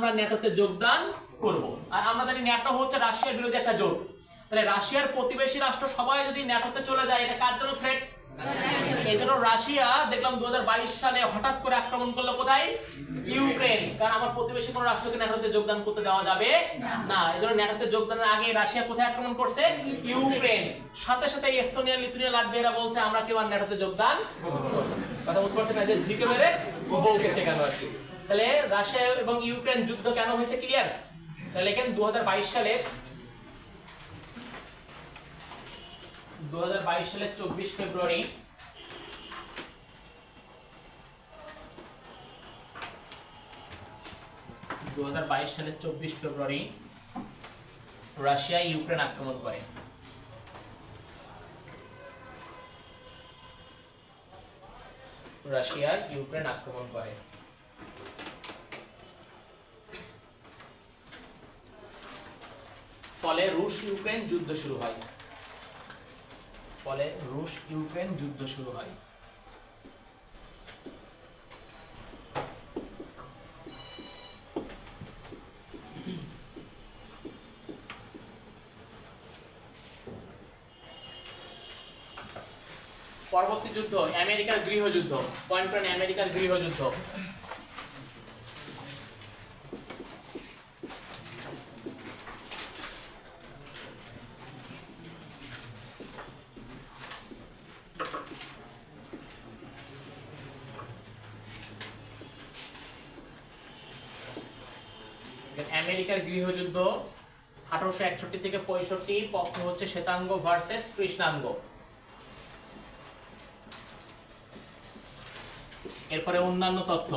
আমরা ন্যাটোতে যোগদান করব। আর আমরা জানি ন্যাটো হচ্ছে রাশিয়ার বিরোধী একটা জোট, তাহলে রাশিয়ার প্রতিবেশী রাষ্ট্র সবাই যদি ন্যাটোতে চলে যায় এটা কার জন্য থ্রেট? এই জন্য রাশিয়া দেখলাম 2022 সালে হঠাৎ করে আক্রমণ করলো কোথায়? ইউক্রেন। কারণ আমার প্রতিবেশী কোন রাষ্ট্রকে ন্যাটোতে যোগদান করতে দেওয়া যাবে না, এই জন্য ন্যাটোতে যোগদানের আগে রাশিয়া কোথায় আক্রমণ করছে? ইউক্রেন। সাথে সাথে এস্তোনিয়া, লিথুয়ানিয়া, লাটভিয়া বলছে আমরা কেউ আর ন্যাটোতে যোগদান করব না। কথা বুঝতে পারছেন? যে ঝিকে মেরে বউকে শেখানো আর কি। তাহলে রাশিয়া এবং ইউক্রেন যুদ্ধ কেন হয়েছে ক্লিয়ার? তাহলে এখানে 2022 সালে 24 ফেব্রুয়ারি রাশিয়া ইউক্রেন আক্রমণ করে। রাশিয়া ইউক্রেন আক্রমণ করে। ফলে রুশ ইউক্রেন যুদ্ধ শুরু হয়। পরবর্তী যুদ্ধ আমেরিকার গৃহযুদ্ধ। পয়েন্ট করেন আমেরিকার গৃহযুদ্ধ। আমেরিকার গৃহযুদ্ধ 1861 থেকে 65, পক্ষ হচ্ছে শ্বেতাঙ্গ ভার্সেস কৃষ্ণাঙ্গ। এরপরে অন্যান্য তথ্য।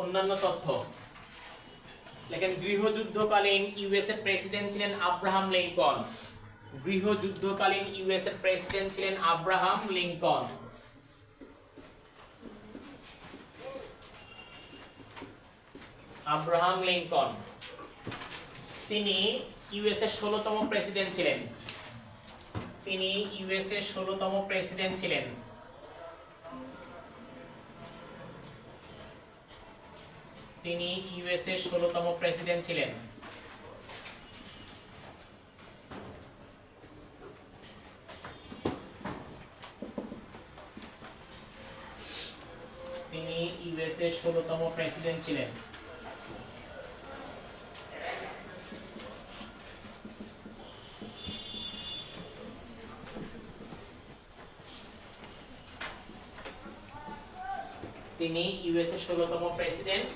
অন্যান্য তথ্য লেখেন গৃহযুদ্ধকালীন ইউএস এর প্রেসিডেন্ট ছিলেন আব্রাহাম লিঙ্কন। গৃহযুদ্ধকালীন ইউএস এর প্রেসিডেন্ট ছিলেন আব্রাহাম লিঙ্কন। আব্রাহাম লিঙ্কন তিনি ইউএস এর 16তম প্রেসিডেন্ট ছিলেন। তিনি ইউএস এর 16তম প্রেসিডেন্ট ছিলেন। তিনি ইউএস এর 16তম প্রেসিডেন্ট ছিলেন। তিনি ইউএস এর 16তম প্রেসিডেন্ট ছিলেন। তিনি ইউএস এর 16তম প্রেসিডেন্ট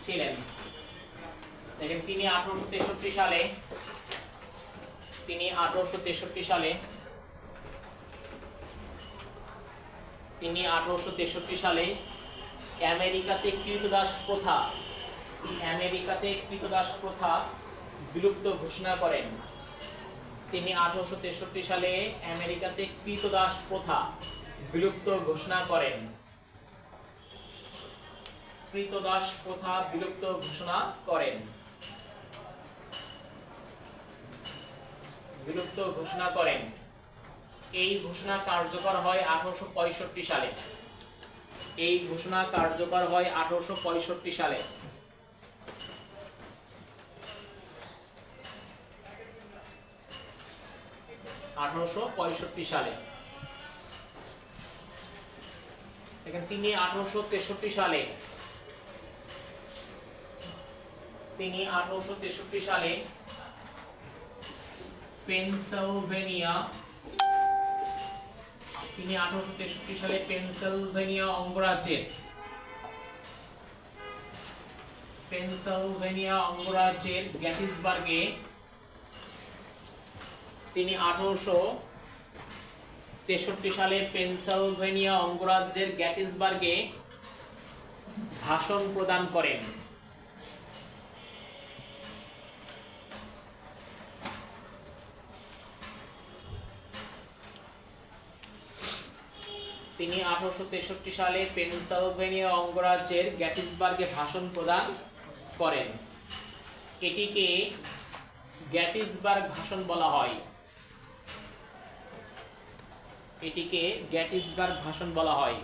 ছিলেন। দেখেন তিনি 1863 সালে তিনি 1863 সালে আমেরিকাতে কৃতদাস প্রথা বিলুপ্ত ঘোষণা করেন। তিনি 1863 সালে আমেরিকাতে কৃতদাস প্রথা বিলুপ্ত ঘোষণা করেন। কৃতদাস প্রথা বিলুপ্ত ঘোষণা করেন। এই ঘোষণা কার্যকর হয় 1865 সালে। এই ঘোষণা কার্যকর হয় 1865 সালে। দেখেন তিনি 1863 সালে পেনসিলভেনিয়া অঙ্গরাজ্যের গ্যাটিসবার্গে তিনি 1863 সালে পেনসিলভেনিয়া অঙ্গরাজ্যের গ্যাটিসবার্গে ভাষণ প্রদান করেন। তিনি 1863 সালে পেনসিলভেনিয়া অঙ্গরাজ্যের গ্যাটিসবার্গে ভাষণ প্রদান করেন। এটিকে গ্যাটিসবার্গ ভাষণ বলা হয়। এটিকে গ্যাটিসবার্গ ভাষণ বলা হয়।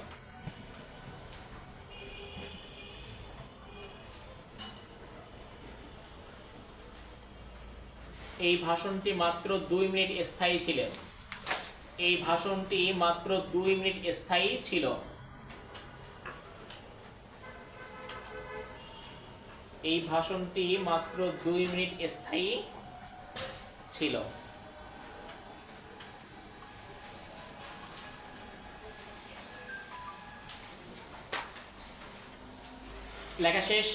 এই ভাষণটি মাত্র 2 মিনিট স্থায়ী ছিল। এই ভাষণটি মাত্র 2 মিনিট স্থায়ী ছিল। এই ভাষণটি মাত্র 2 মিনিট স্থায়ী ছিল। লেখা শেষ।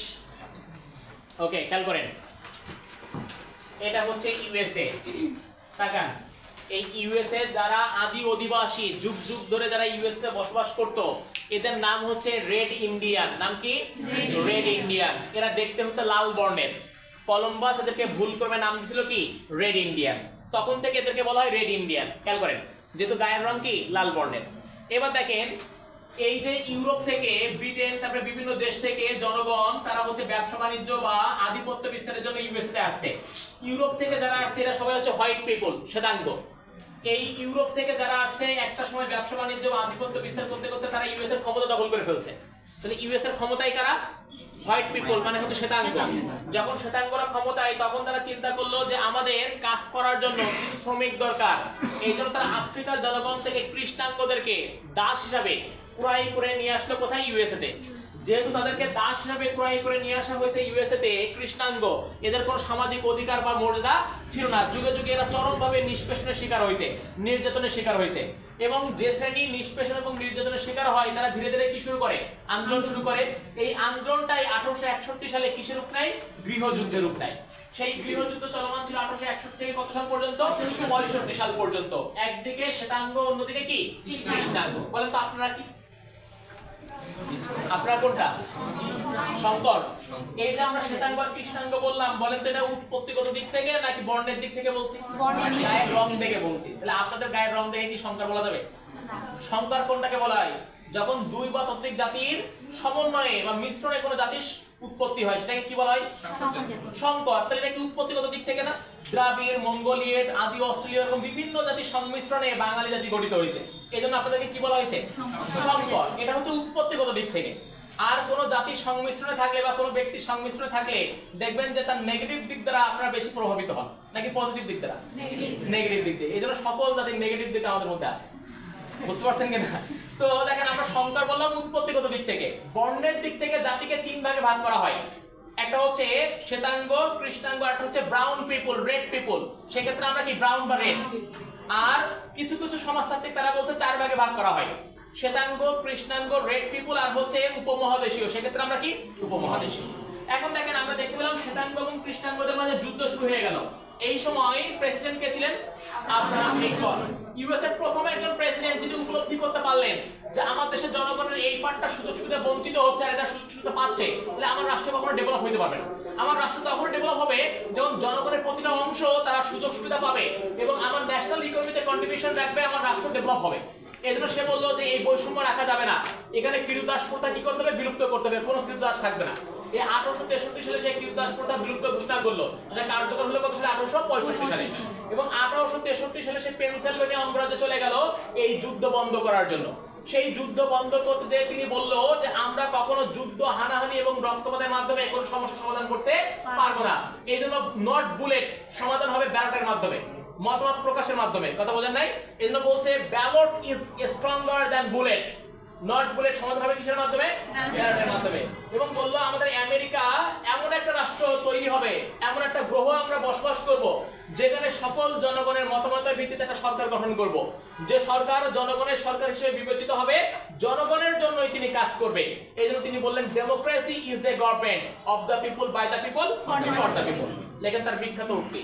ওকে, খেয়াল করেন, এটা হচ্ছে ইউএসএ। তাকান, এই ইউএসএ যারা আদি অধিবাসী, যুগ যুগ ধরে যারা ইউএসএ বসবাস করত, এদের নাম হচ্ছে রেড ইন্ডিয়ান। নাম কি? Red Indian. এরা দেখতে হচ্ছে লাল বর্ণের। কলম্বাস এদেরকে ভুল করে নাম দিছিল কি? Red Indian. তখন থেকে এদেরকে বলা হয় রেড ইন্ডিয়ান। খেয়াল করেন, যেহেতু গায়ের রং কি? লাল বর্ণের। এবার দেখেন, এই যে ইউরোপ থেকে, ব্রিটেন, তারপরে বিভিন্ন দেশ থেকে জনগণ তারা হচ্ছে ব্যবসা বাণিজ্য বা আধিপত্য বিস্তারের জন্য ইউএসএ আসছে। ইউরোপ থেকে যারা আসছে এরা সবাই হচ্ছে হোয়াইট পিপল, শ্বেতাঙ্গ। এই ইউরোপ থেকে যারা আসছে একটা সময় ব্যবসা বাণিজ্য বা আধিপত্য বিস্তার করতে করতে তারা ইউএস এর ক্ষমতা দখল করে ফেলছে। তাহলে ইউএস এর ক্ষমতায় কারা? হোয়াইট পিপল, মানে হচ্ছে শ্বেতাঙ্গ। যখন শ্বেতাঙ্গরা ক্ষমতায়, তখন তারা চিন্তা করলো যে আমাদের কাজ করার জন্য কিছু শ্রমিক দরকার। এই জন্য তারা আফ্রিকার জনগণ থেকে কৃষ্ণাঙ্গদেরকে দাস হিসাবে ক্রয় করে নিয়ে আসলো কোথায়? ইউএসএ তে। যেহেতু তাদেরকে দাস হিসাবে ক্রয় করে নিয়ে আসা হয়েছে ইউএসএ তে, কৃষ্ণাঙ্গ, এদের কোনো সামাজিক অধিকার বা মর্যাদা ছিল না। যুগে যুগে এরা চরমভাবে নিষ্পেষণের শিকার হয়েছে, নির্যাতনের শিকার হয়েছে। এবং যে শ্রেণী নিষ্পেষণ এবং নির্যাতনের শিকার হয় তারা ধীরে ধীরে কি শুরু করে? আন্দোলন শুরু করে। এই আন্দোলনটাই 1861 সালে কিসের রূপ নেয়? গৃহযুদ্ধের রূপ নেয়। সেই গৃহযুদ্ধ চলমান ছিল 1861 থেকে কত সাল পর্যন্ত? 65 সাল পর্যন্ত। একদিকে শ্বেতাঙ্গ, অন্যদিকে কি? কৃষ্ণাঙ্গ। বলেন তো আপনারা কি? আপনার কোনটা? শঙ্কর। এই যে আমরা শ্বেতাঙ্গ আর কৃষ্ণাঙ্গ বললাম, বলেন তো এটা উৎপত্তিগত দিক থেকে নাকি বর্ণের দিক থেকে বলছি? গায়ের রং দেখে বলছি। তাহলে আপনাদের গায়ের রং দেখে কি শঙ্কর বলা যাবে? শঙ্কর কোনটাকে বলা হয়? যখন দুই বা ততোধিক জাতির সমন্বয়ে বা মিশ্রণে কোনো জাতির উৎপত্তি হয় সেটাকে কি বলা হয়? শঙ্কর। তাহলে এটা কি উৎপত্তিগত দিক থেকে না? দ্রাবিড়, মঙ্গোলিয়েট, আদি অস্ট্রেলীয় এরকম বিভিন্ন জাতির সংমিশ্রণে বাঙালি জাতি গঠিত হয়েছে। এই জন্য আপনাদেরকে কি বলা হয়েছে? শঙ্কর। এটা হচ্ছে উৎপত্তিগত দিক থেকে। আর কোন জাতির সংমিশ্রণে থাকলে বা কোনো ব্যক্তির সংমিশ্রণে থাকলে দেখবেন যে তার নেগেটিভ দিক দ্বারা আপনারা বেশি প্রভাবিত হন নাকি পজিটিভ দিক দ্বারা? নেগেটিভ দিক দিয়ে। এই জন্য সকল জাতির নেগেটিভ দিক আমাদের মধ্যে আছে। বুঝতে পারছেন কিনা? তো দেখেন, আমরা শঙ্কর বললাম উৎপত্তিগত দিক থেকে। বর্ণের দিক থেকে জাতিকে 3 ভাগে ভাগ করা হয়। একটা হচ্ছে শ্বেতাঙ্গ, কৃষ্ণাঙ্গ, আর একটা হচ্ছে ব্রাউন পিপল, রেড পিপল। সেক্ষেত্রে আমরা কি ব্রাউন বা রেড। আর কিছু কিছু সমাজতাত্ত্বিক তারা বলছে 4 ভাগে ভাগ করা হয়। শ্বেতাঙ্গ, কৃষ্ণাঙ্গ, রেড পিপল আর হচ্ছে উপমহাদেশীয়। সেক্ষেত্রে আমরা কি? উপমহাদেশীয়। এখন দেখেন, আমরা দেখতে পেলাম শ্বেতাঙ্গ এবং কৃষ্ণাঙ্গদের মাঝে যুদ্ধ শুরু হয়ে গেল। এই সময় প্রেসিডেন্ট কে ছিলেন? Abraham Lincoln. ইউএস এর প্রথম একজন প্রেসিডেন্ট যিনি উপলব্ধি করতে পারলেন যে আমার দেশের জনগণের এই পার্টটা সুযোগ সুবিধা বঞ্চিত হচ্ছে আর এটা সুযোগ সুবিধা পাচ্ছে, তাহলে আমার রাষ্ট্র কখনো ডেভেলপ হতে পারবে না। আমার রাষ্ট্র তখন ডেভেলপ হবে যখন জনগণের প্রতিটা অংশ তারা সুযোগ সুবিধা পাবে এবং আমার ন্যাশনাল ইকোনমিতে কন্ট্রিবিউশন রাখবে, আমার রাষ্ট্র ডেভেলপ হবে। এই জন্য সে বললো যে এই বৈষম্য রাখা যাবে না, এখানে ক্রীতদাস প্রথা কি করতে হবে? বিলুপ্ত করতে হবে। কোনো ক্রীতদাস থাকবে না। এই 1863 সালে সেই ক্রীতদাস প্রথা বিলুপ্ত ঘোষণা করলো। সেটা কার্যকর হলো কত সালে? 1865 সালে। এবং 1863 সালে সে পেনসিলভেনিয়া অঙ্গরাজ্যে চলে গেল এই যুদ্ধ বন্ধ করার জন্য। সেই যুদ্ধ বন্ধ করতে যে তিনি বললো যে আমরা কখনো যুদ্ধ, হানাহানি এবং রক্তপাতের মাধ্যমে কোনো সমস্যা সমাধান করতে পারবো না। এই জন্য নট বুলেট, সমাধান হবে ব্যালটের মাধ্যমে, মতামত প্রকাশের মাধ্যমে। কথা বোঝেন নাই? এই জন্য বলছে ballot is stronger than bullet. Not bullet সমাধান হবে কিসের মাধ্যমে? ব্যালটের মাধ্যমে। এবং বললো আমাদের আমেরিকা এমন একটা রাষ্ট্র তৈরি হবে, এমন একটা গ্রহ আমরা বসবাস করব যেখানে সকল জনগণের মতামতের ভিত্তিতে একটা সরকার গঠন করব, যে সরকার জনগণের সরকার হিসেবে বিবেচিত হবে, জনগণের জন্যই তিনি কাজ করবে। এই জন্য তিনি বললেন democracy is a government of the people, by the people, for the people. লেখেন তার বিখ্যাত উক্তি।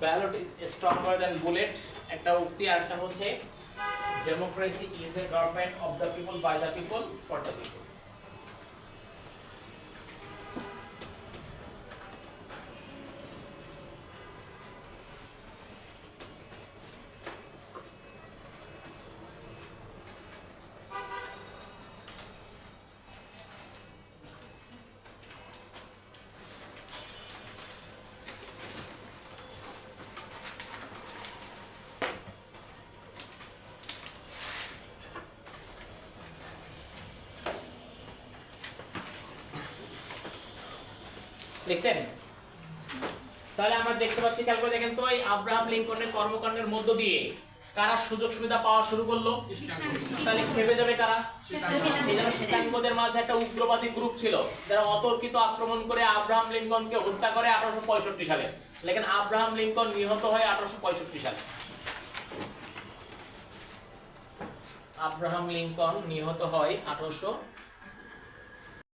Ballot is stronger than bullet একটা উক্তি, আর একটা হচ্ছে democracy is a government of the people by the people for the people. লিখছেন? তাহলে আমরা দেখতে পাচ্ছি, খেয়াল করে দেখেন তো, এই আব্রাহাম লিঙ্কনের কর্মকাণ্ডের মধ্য দিয়ে কারা সুযোগ সুবিধা পাওয়া শুরু করলো? তাহলে খেপে যাবে কারা? এই জন্য শ্বেতাঙ্গদের মাঝে একটা উগ্রবাদী গ্রুপ ছিল যারা অতর্কিত আক্রমণ করে আব্রাহাম লিঙ্কনকে হত্যা করে 1865 সালে। লেকিন আব্রাহাম লিঙ্কন নিহত হয় 1865 সালে। আব্রাহাম লিঙ্কন নিহত হয় 1865